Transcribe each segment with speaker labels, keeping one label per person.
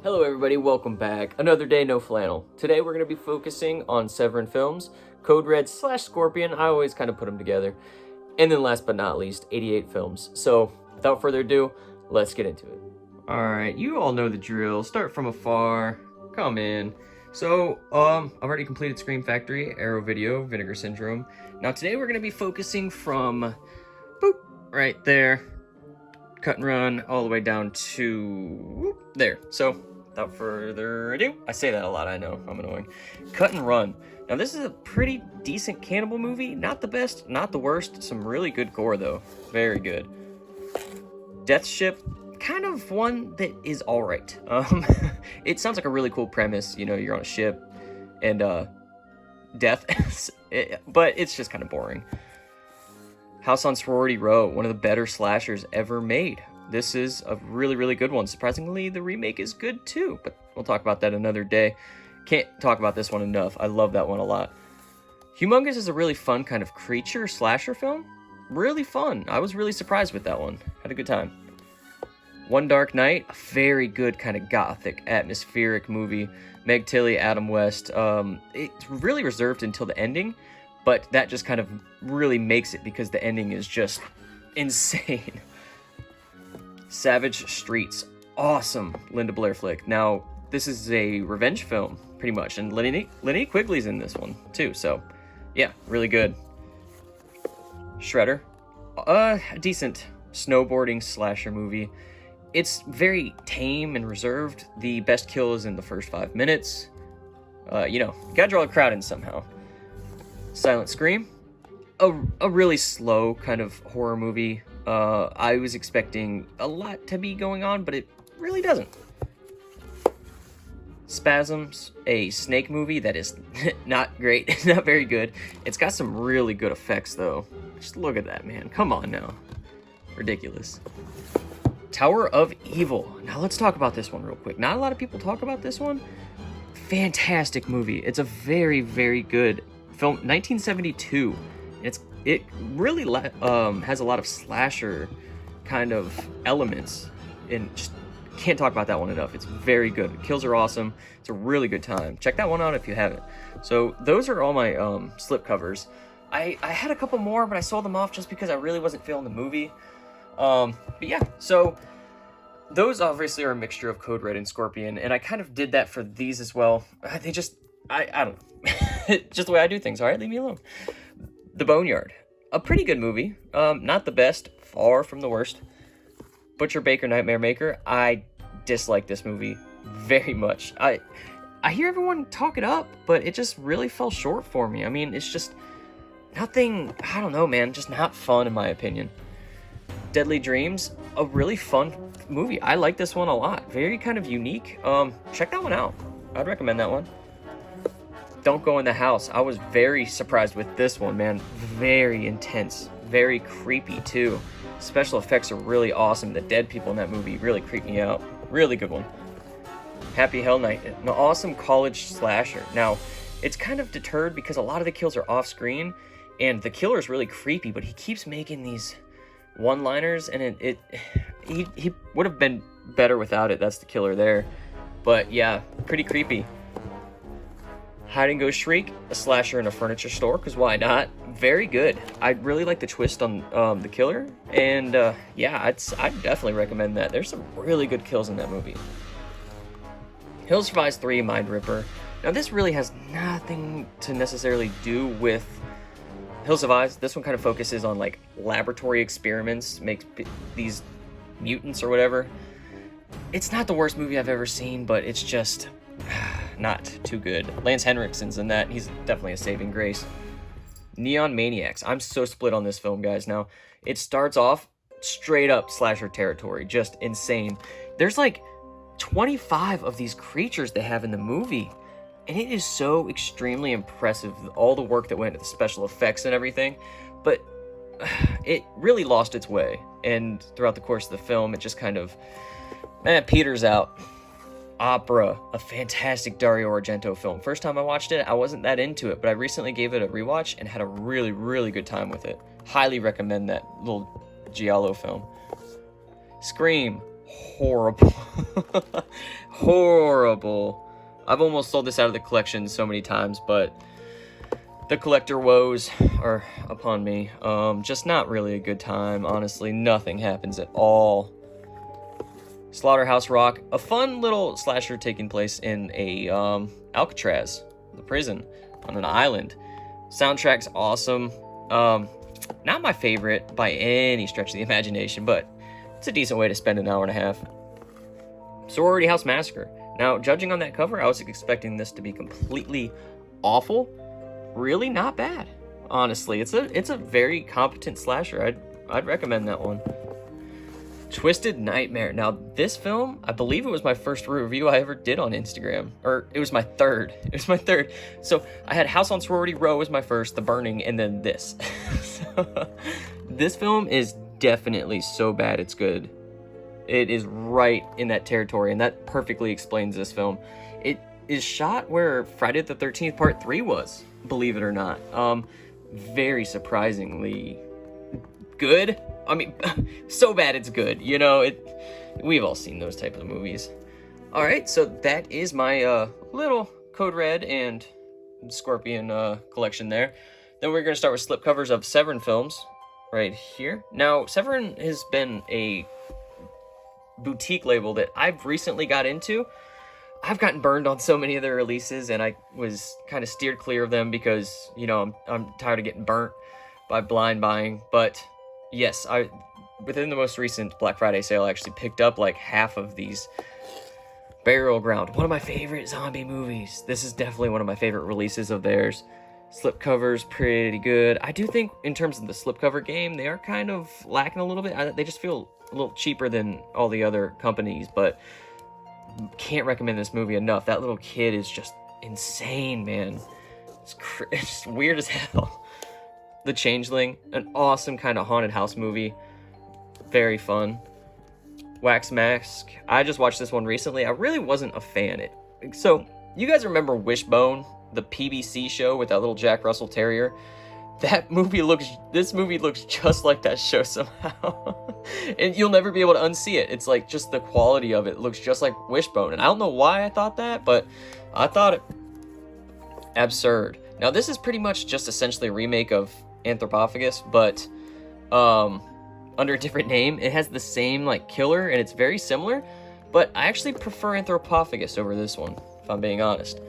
Speaker 1: Hello everybody, welcome back. Another day, no flannel. Today we're going to be focusing on Severin Films, Code Red / Scorpion, I always kind of put them together. And then last but not least, 88 Films. So, without further ado, let's get into it. Alright, you all know the drill. Start from afar, come in. So, I've already completed Scream Factory, Arrow Video, Vinegar Syndrome. Now today we're going to be focusing from, boop, right there, cut and run, all the way down to, whoop, there. So, without further ado, I say that a lot, I know, I'm annoying. Cut and Run. Now this is a pretty decent cannibal movie, not the best, not the worst, some really good gore though, very good. Death Ship, kind of one that is alright. It sounds like a really cool premise, you know, you're on a ship, and death, but it's just kind of boring. House on Sorority Row, one of the better slashers ever made. This is a really, really good one. Surprisingly, the remake is good too, but we'll talk about that another day. Can't talk about this one enough. I love that one a lot. Humongous is a really fun kind of creature slasher film. Really fun. I was really surprised with that one. Had a good time. One Dark Night, a very good kind of gothic, atmospheric movie. Meg Tilly, Adam West. It's really reserved until the ending, but that just kind of really makes it because the ending is just insane. Savage Streets, awesome Linda Blair flick. Now, this is a revenge film, pretty much, and Linnea Quigley's in this one, too, so, yeah, really good. Shredder, a decent snowboarding slasher movie. It's very tame and reserved. The best kill is in the first 5 minutes. You know, gotta draw a crowd in somehow. Silent Scream, a really slow kind of horror movie. I was expecting a lot to be going on, but it really doesn't. Spasms, a snake movie that is not great, not very good. It's got some really good effects, though. Just look at that, man. Come on now. Ridiculous. Tower of Evil. Now let's talk about this one real quick. Not a lot of people talk about this one. Fantastic movie. It's a very, very good film. 1972. It really has a lot of slasher kind of elements, and just can't talk about that one enough. It's very good. The kills are awesome. It's a really good time. Check that one out if you haven't. So those are all my slip covers. I had a couple more, but I sold them off just because I really wasn't feeling the movie. But yeah, so those obviously are a mixture of Code Red and Scorpion, and I kind of did that for these as well. They just, I don't know. Just the way I do things, all right? Leave me alone. The Boneyard, a pretty good movie. Not the best, far from the worst. Butcher Baker Nightmare Maker, I dislike this movie very much. I hear everyone talk it up, but it just really fell short for me. I mean, it's just nothing, I don't know, man, just not fun in my opinion. Deadly Dreams, a really fun movie. I like this one a lot. Very kind of unique. Check that one out. I'd recommend that one. Don't Go in the House. I was very surprised with this one, man. Very intense. Very creepy, too. Special effects are really awesome. The dead people in that movie really creep me out. Really good one. Happy Hell Night. An awesome college slasher. Now, it's kind of deterred because a lot of the kills are off-screen, and the killer is really creepy, but he keeps making these one-liners, and he would have been better without it. That's the killer there. But, yeah, pretty creepy. Hide and Go Shriek, a slasher in a furniture store, because why not? Very good. I really like the twist on the killer, and yeah, I'd definitely recommend that. There's some really good kills in that movie. Hills Survives 3, Mind Ripper. Now this really has nothing to necessarily do with Hills Survives. This one kind of focuses on like laboratory experiments, makes these mutants or whatever. It's not the worst movie I've ever seen, but it's just not too good. Lance Henriksen's in that. He's definitely a saving grace. Neon Maniacs. I'm so split on this film, guys. Now, it starts off straight up slasher territory. Just insane. There's like 25 of these creatures they have in the movie. And it is so extremely impressive. All the work that went into the special effects and everything. But it really lost its way. And throughout the course of the film, it just kind of peters out. Opera, a fantastic Dario Argento film. First time I watched it, I wasn't that into it, but I recently gave it a rewatch and had a really, really good time with it. Highly recommend that little giallo film. Scream, horrible. Horrible. I've almost sold this out of the collection so many times, but the collector woes are upon me. Just not really a good time, honestly. Nothing happens at all. Slaughterhouse Rock, a fun little slasher taking place in a Alcatraz, the prison, on an island. Soundtrack's awesome. Not my favorite by any stretch of the imagination, but it's a decent way to spend an hour and a half. Sorority House Massacre. Now, judging on that cover, I was expecting this to be completely awful. Really not bad, honestly. It's a very competent slasher. I'd recommend that one. Twisted Nightmare. Now, this film, I believe it was my first review I ever did on Instagram. Or, it was my third. It was my third. So, I had House on Sorority Row as my first, The Burning, and then this. So, this film is definitely so bad it's good. It is right in that territory, and that perfectly explains this film. It is shot where Friday the 13th Part 3 was, believe it or not. Very surprisingly good. I mean, so bad it's good, you know, we've all seen those type of movies. Alright, so that is my little Code Red and Scorpion collection there. Then we're going to start with slipcovers of Severin Films, right here. Now, Severin has been a boutique label that I've recently got into. I've gotten burned on so many of their releases, and I was kind of steered clear of them because, you know, I'm tired of getting burnt by blind buying, but yes, within the most recent Black Friday sale, I actually picked up like half of these. Burial Ground, one of my favorite zombie movies. This is definitely one of my favorite releases of theirs. Slipcover's pretty good. I do think in terms of the slipcover game, they are kind of lacking a little bit. They just feel a little cheaper than all the other companies, but can't recommend this movie enough. That little kid is just insane, man. It's just weird as hell. The Changeling, an awesome kind of haunted house movie. Very fun. Wax Mask. I just watched this one recently. I really wasn't a fan. So, you guys remember Wishbone, the PBC show with that little Jack Russell Terrier? This movie looks just like that show somehow. And you'll never be able to unsee it. It's like just the quality of it looks just like Wishbone. And I don't know why I thought that, but I thought it absurd. Now, this is pretty much just essentially a remake of Anthropophagus, but under a different name. It has the same like killer, and it's very similar, but I actually prefer Anthropophagus over this one, if I'm being honest.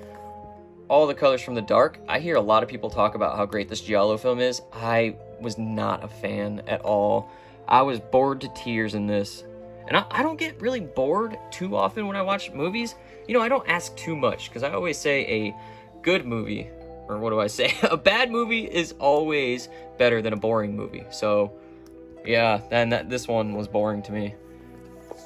Speaker 1: All the Colors from the Dark. I hear a lot of people talk about how great this Giallo film is. I was not a fan at all. I was bored to tears in this. And I don't get really bored too often when I watch movies. You know, I don't ask too much, because I always say a good movie, or what do I say? A bad movie is always better than a boring movie. So, yeah, and this one was boring to me.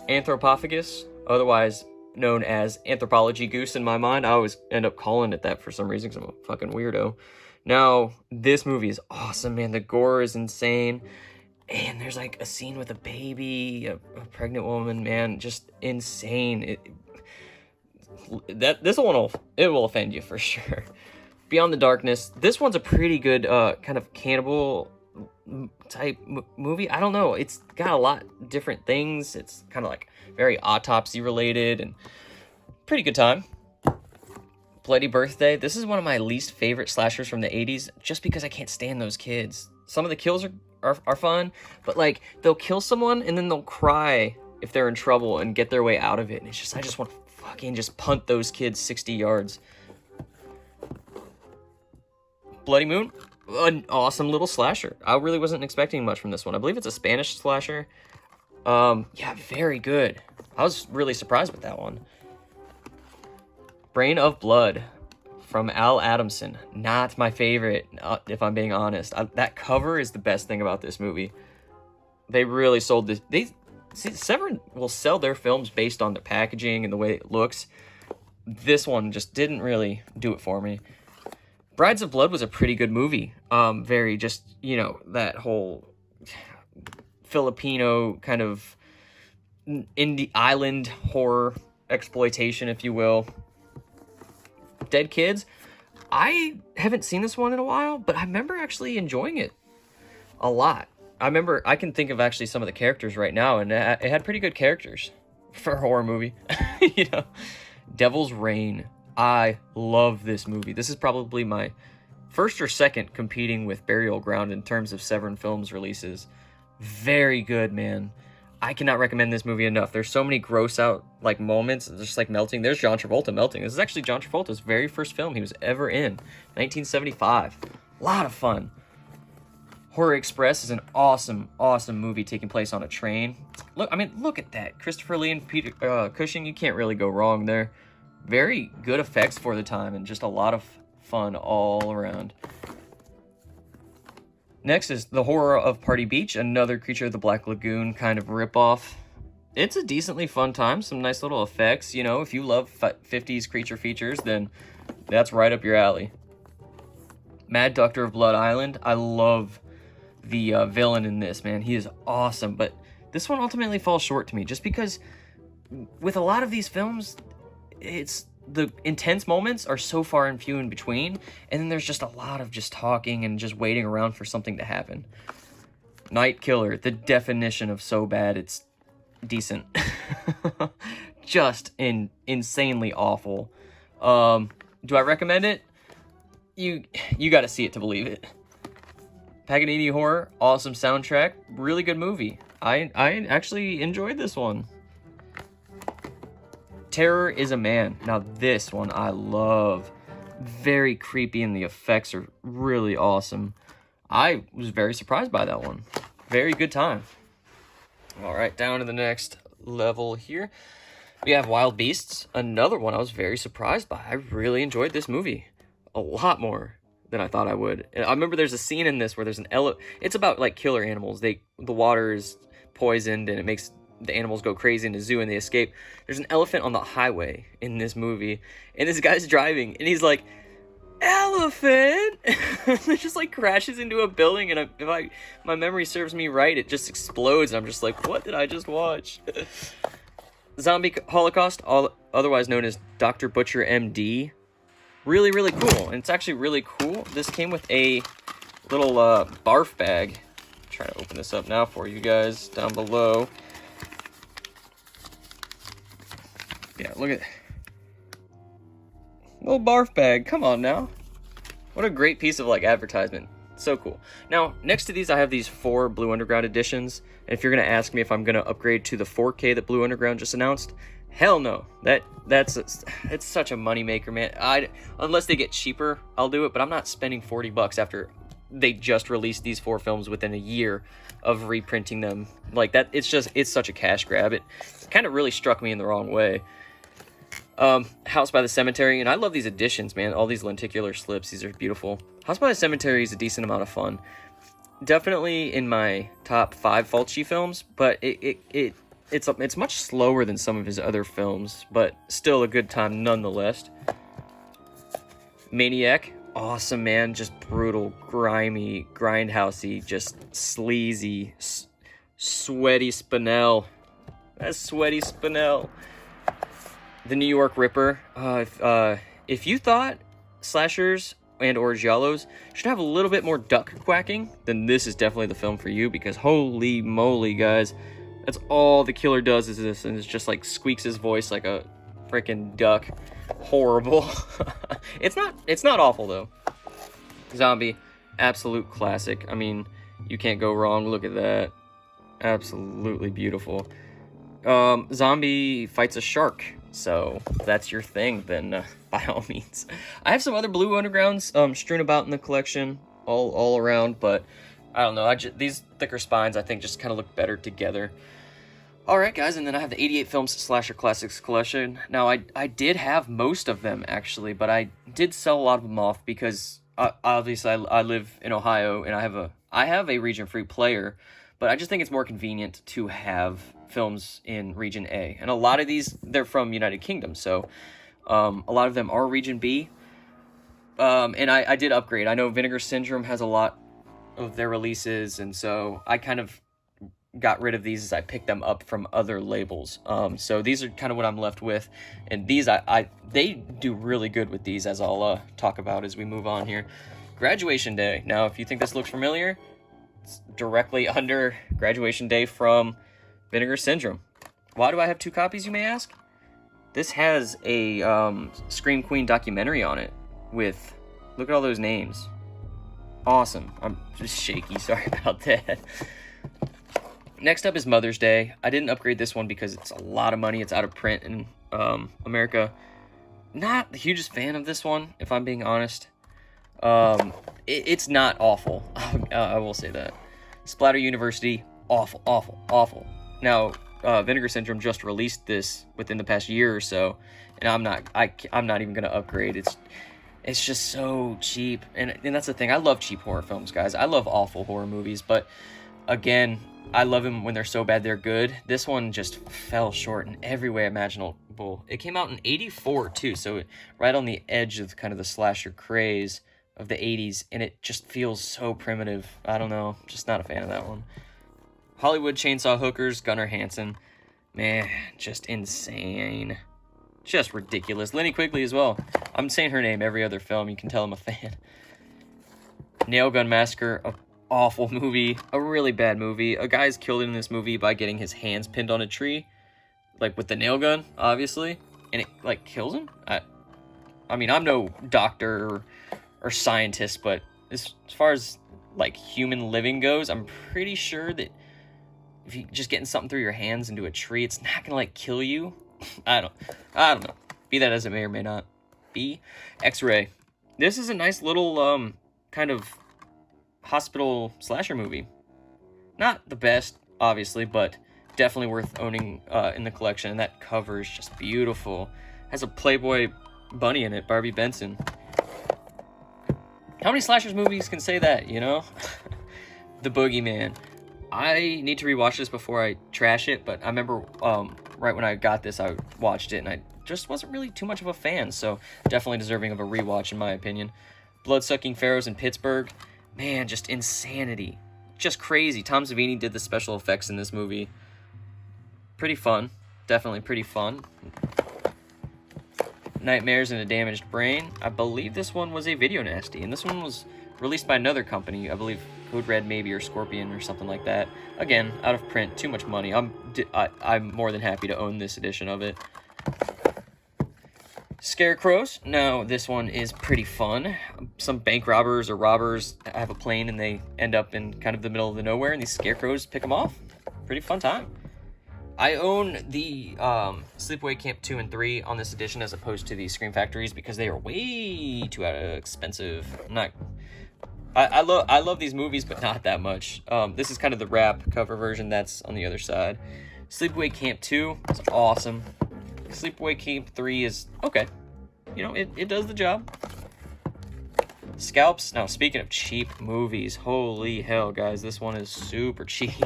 Speaker 1: Anthropophagus, otherwise known as Anthropology Goose in my mind. I always end up calling it that for some reason, because I'm a fucking weirdo. Now, this movie is awesome, man. The gore is insane. And there's like a scene with a baby, a pregnant woman, man, just insane. This one will offend you for sure. Beyond the Darkness. This one's a pretty good kind of cannibal type movie. I don't know. It's got a lot of different things. It's kind of like very autopsy related and pretty good time. Bloody Birthday. This is one of my least favorite slashers from the 80s just because I can't stand those kids. Some of the kills are fun, but like they'll kill someone and then they'll cry if they're in trouble and get their way out of it. And it's just, I just want to fucking just punt those kids 60 yards. Bloody Moon, an awesome little slasher. I really wasn't expecting much from this one. I believe it's a Spanish slasher. Yeah, very good. I was really surprised with that one. Brain of Blood from Al Adamson. Not my favorite, if I'm being honest. That cover is the best thing about this movie. They really sold this. Severin will sell their films based on the packaging and the way it looks. This one just didn't really do it for me. Brides of Blood was a pretty good movie. Very just, you know, that whole Filipino kind of indie island horror exploitation, if you will. Dead Kids. I haven't seen this one in a while, but I remember actually enjoying it a lot. I can think of actually some of the characters right now, and it had pretty good characters. for a horror movie. You know, Devil's Reign. I love this movie. This is probably my first or second competing with Burial Ground in terms of Severin Films releases. Very good, man. I cannot recommend this movie enough. There's so many gross out like moments, just like melting. There's John Travolta melting. This is actually John Travolta's very first film he was ever in, 1975. A lot of fun. Horror Express is an awesome, awesome movie taking place on a train. Look, I mean, look at that. Christopher Lee and Peter Cushing, you can't really go wrong there. Very good effects for the time and just a lot of fun all around. Next is The Horror of Party Beach, another Creature of the Black Lagoon kind of ripoff. It's a decently fun time, some nice little effects. You know, if you love 50s creature features, then that's right up your alley. Mad Doctor of Blood Island, I love the villain in this, man. He is awesome, but this one ultimately falls short to me, just because with a lot of these films, it's the intense moments are so far and few in between, and then there's just a lot of just talking and just waiting around for something to happen. Night Killer, the definition of so bad it's decent. Just insanely awful. Do I recommend it? You got to see it to believe it. Paganini Horror, awesome soundtrack, really good movie. I actually enjoyed this one. Terror is a Man. Now this one I love. Very creepy and the effects are really awesome. I was very surprised by that one. Very good time. All right, down to the next level here. We have Wild Beasts, another one I was very surprised by. I really enjoyed this movie. A lot more than I thought I would. And I remember there's a scene in this where there's an it's about like killer animals. The water is poisoned and it makes the animals go crazy in the zoo and they escape. There's an elephant on the highway in this movie, and this guy's driving and he's like, elephant. It just like crashes into a building, and if my memory serves me right, it just explodes and I'm just like, what did I just watch? Zombie Holocaust, otherwise known as Dr. Butcher MD. Really, really cool. And it's actually really cool. This came with a little barf bag. I'm trying to open this up now for you guys down below. Yeah, look at little barf bag. Come on now. What a great piece of like advertisement. So cool. Now, next to these, I have these 4 Blue Underground editions. And if you're gonna ask me if I'm gonna upgrade to the 4K that Blue Underground just announced, hell no. It's such a moneymaker, man. Unless they get cheaper, I'll do it. But I'm not spending $40 after they just released these 4 films within a year of reprinting them like that. It's such a cash grab. It kind of really struck me in the wrong way. House by the Cemetery, and I love these editions, man. All these lenticular slips, these are beautiful. House by the Cemetery is a decent amount of fun. Definitely in my top 5 Fulci films, but it's much slower than some of his other films, but still a good time nonetheless. Maniac, awesome, man. Just brutal, grimy, grindhousey, just sleazy, sweaty Spinell. That's sweaty Spinell. The New York Ripper. If you thought slashers and or giallos should have a little bit more duck quacking, then this is definitely the film for you, because holy moly, guys, that's all the killer does is this, and it's just like squeaks his voice like a freaking duck. Horrible. It's not awful though. Zombie, absolute classic. I mean, you can't go wrong. Look at that. Absolutely beautiful. Zombie fights a shark. So if that's your thing, then by all means. I have some other Blue Undergrounds strewn about in the collection all around, but I don't know. These thicker spines, I think, just kind of look better together. All right, guys, and then I have the 88 Films Slasher Classics collection. Now, I did have most of them, actually, but I did sell a lot of them off because, obviously, I live in Ohio, and I have a region-free player, but I just think it's more convenient to have films in Region A. And a lot of these, they're from United Kingdom, so a lot of them are Region B. And I did upgrade. I know Vinegar Syndrome has a lot of their releases, and so I kind of got rid of these as I picked them up from other labels. So these are kind of what I'm left with, and these they do really good with these, as I'll talk about as we move on here. Graduation Day. Now, if you think this looks familiar, it's directly under Graduation Day from Vinegar Syndrome. Why do I have 2 copies, you may ask? This has a Scream Queen documentary on it with, look at all those names. Awesome. I'm just shaky, sorry about that. Next up is Mother's Day. I didn't upgrade this one because it's a lot of money. It's out of print in America. Not the hugest fan of this one, if I'm being honest. It's not awful. I will say that. Splatter University, awful, awful, awful. Now, Vinegar Syndrome just released this within the past year or so, and I'm not even gonna upgrade. It's just so cheap, and that's the thing. I love cheap horror films, guys. I love awful horror movies, but again, I love them when they're so bad they're good. This one just fell short in every way imaginable. It came out in '84 too, so right on the edge of kind of the slasher craze of the '80s, and it just feels so primitive. I don't know, just not a fan of that one. Hollywood Chainsaw Hookers, Gunnar Hansen. Man, just insane. Just ridiculous. Lenny Quigley as well. I'm saying her name every other film. You can tell I'm a fan. Nail Gun Massacre, a awful movie. A really bad movie. A guy's killed in this movie by getting his hands pinned on a tree. Like, with the nail gun, obviously. And it, like, kills him? I mean, I'm no doctor or scientist, but as far as, like, human living goes, I'm pretty sure that if you just getting something through your hands into a tree, it's not gonna, like, kill you. I don't know. Be that as it may or may not be. X-Ray. This is a nice little, kind of hospital slasher movie. Not the best, obviously, but definitely worth owning in the collection. And that cover is just beautiful. Has a Playboy bunny in it, Barbie Benson. How many slashers movies can say that, you know? The Boogeyman. I need to rewatch this before I trash it, but I remember right when I got this, I watched it, and I just wasn't really too much of a fan, so definitely deserving of a rewatch in my opinion. Blood-Sucking Pharaohs in Pittsburgh. Man, just insanity. Just crazy. Tom Savini did the special effects in this movie. Pretty fun. Definitely pretty fun. Nightmares in a Damaged Brain. I believe this one was a video nasty, and this one was released by another company. I believe Code Red maybe, or Scorpion or something like that. Again, out of print, too much money. I'm more than happy to own this edition of it. Scarecrows. Now, this one is pretty fun. Some bank robbers or robbers have a plane and they end up in kind of the middle of the nowhere, and these scarecrows pick them off. Pretty fun time. I own the Sleepaway Camp 2 and 3 on this edition as opposed to the Scream Factories because they are way too expensive. I love these movies, but not that much. This is kind of the wrap cover version that's on the other side. Sleepaway Camp 2 is awesome. Sleepaway Camp 3 is okay. You know, it does the job. Scalps. Now, speaking of cheap movies, holy hell, guys, this one is super cheap.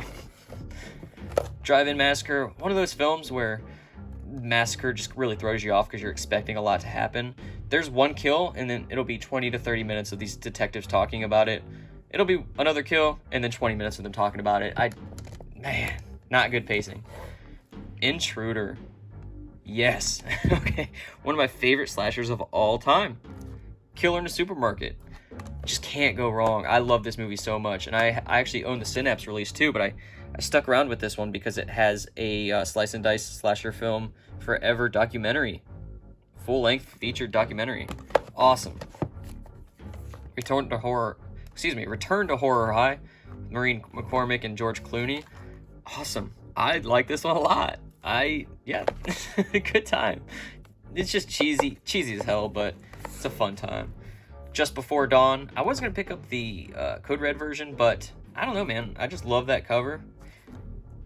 Speaker 1: Drive-In Massacre, one of those films where massacre just really throws you off because you're expecting a lot to happen. There's one kill, and then it'll be 20 to 30 minutes of these detectives talking about it. It'll be another kill, and then 20 minutes of them talking about it. Man, not good pacing. Intruder. Yes. Okay. One of my favorite slashers of all time. Killer in a Supermarket. Just can't go wrong. I love this movie so much, and I actually own the Synapse release too, but I stuck around with this one because it has a Slice and Dice slasher film forever documentary. Full-length featured documentary. Awesome. Return to Horror High. Maureen McCormick and George Clooney. Awesome. I like this one a lot. Good time. It's just cheesy as hell, but it's a fun time. Just Before Dawn. I was going to pick up the Code Red version, but I don't know, man. I just love that cover.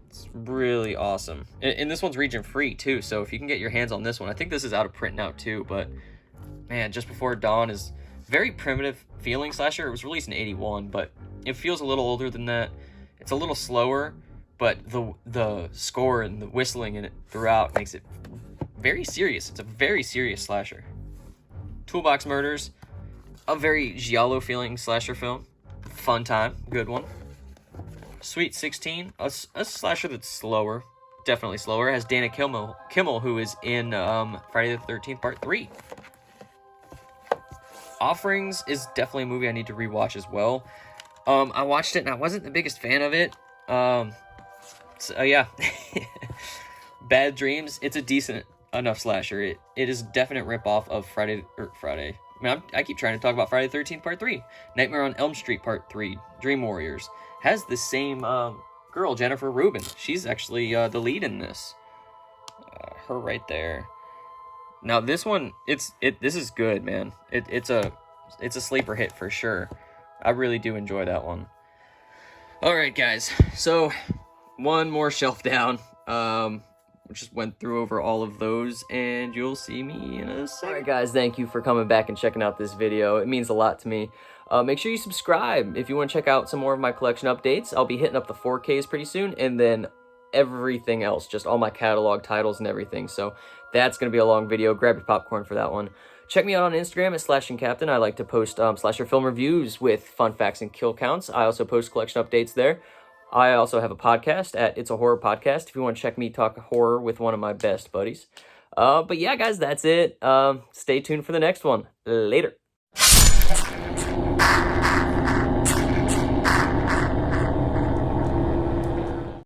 Speaker 1: It's really awesome. And this one's region free, too, so if you can get your hands on this one. I think this is out of print now, too, but man, Just Before Dawn is very primitive feeling slasher. It was released in '81, but it feels a little older than that. It's a little slower, but the score and the whistling in it throughout makes it very serious. It's a very serious slasher. Toolbox Murders, a very giallo feeling slasher film. Fun time, good one. Sweet 16, a slasher that's slower, definitely slower. It has Dana Kimmel, who is in Friday the 13th Part 3. Offerings is definitely a movie I need to rewatch as well. I watched it and I wasn't the biggest fan of it. So yeah. Bad Dreams, it's a decent enough slasher. It is a definite ripoff of Friday. I mean, I keep trying to talk about Friday the 13th Part 3. Nightmare on Elm Street Part 3. Dream Warriors. Has the same girl, Jennifer Rubin. She's actually the lead in this. Her right there. Now this one, this is good, man. It's a sleeper hit for sure. I really do enjoy that one. All right, guys. So one more shelf down. We just went through over all of those, and you'll see me in a second. All right, guys. Thank you for coming back and checking out this video. It means a lot to me. Make sure you subscribe if you want to check out some more of my collection updates. I'll be hitting up the 4Ks pretty soon, and then everything else, just all my catalog titles and everything. So that's going to be a long video. Grab your popcorn for that one. Check me out on Instagram at SlashinCaptain. I like to post slasher film reviews with fun facts and kill counts. I also post collection updates there. I also have a podcast at It's a Horror Podcast if you want to check me talk horror with one of my best buddies. But yeah, guys, that's it. Stay tuned for the next one. Later.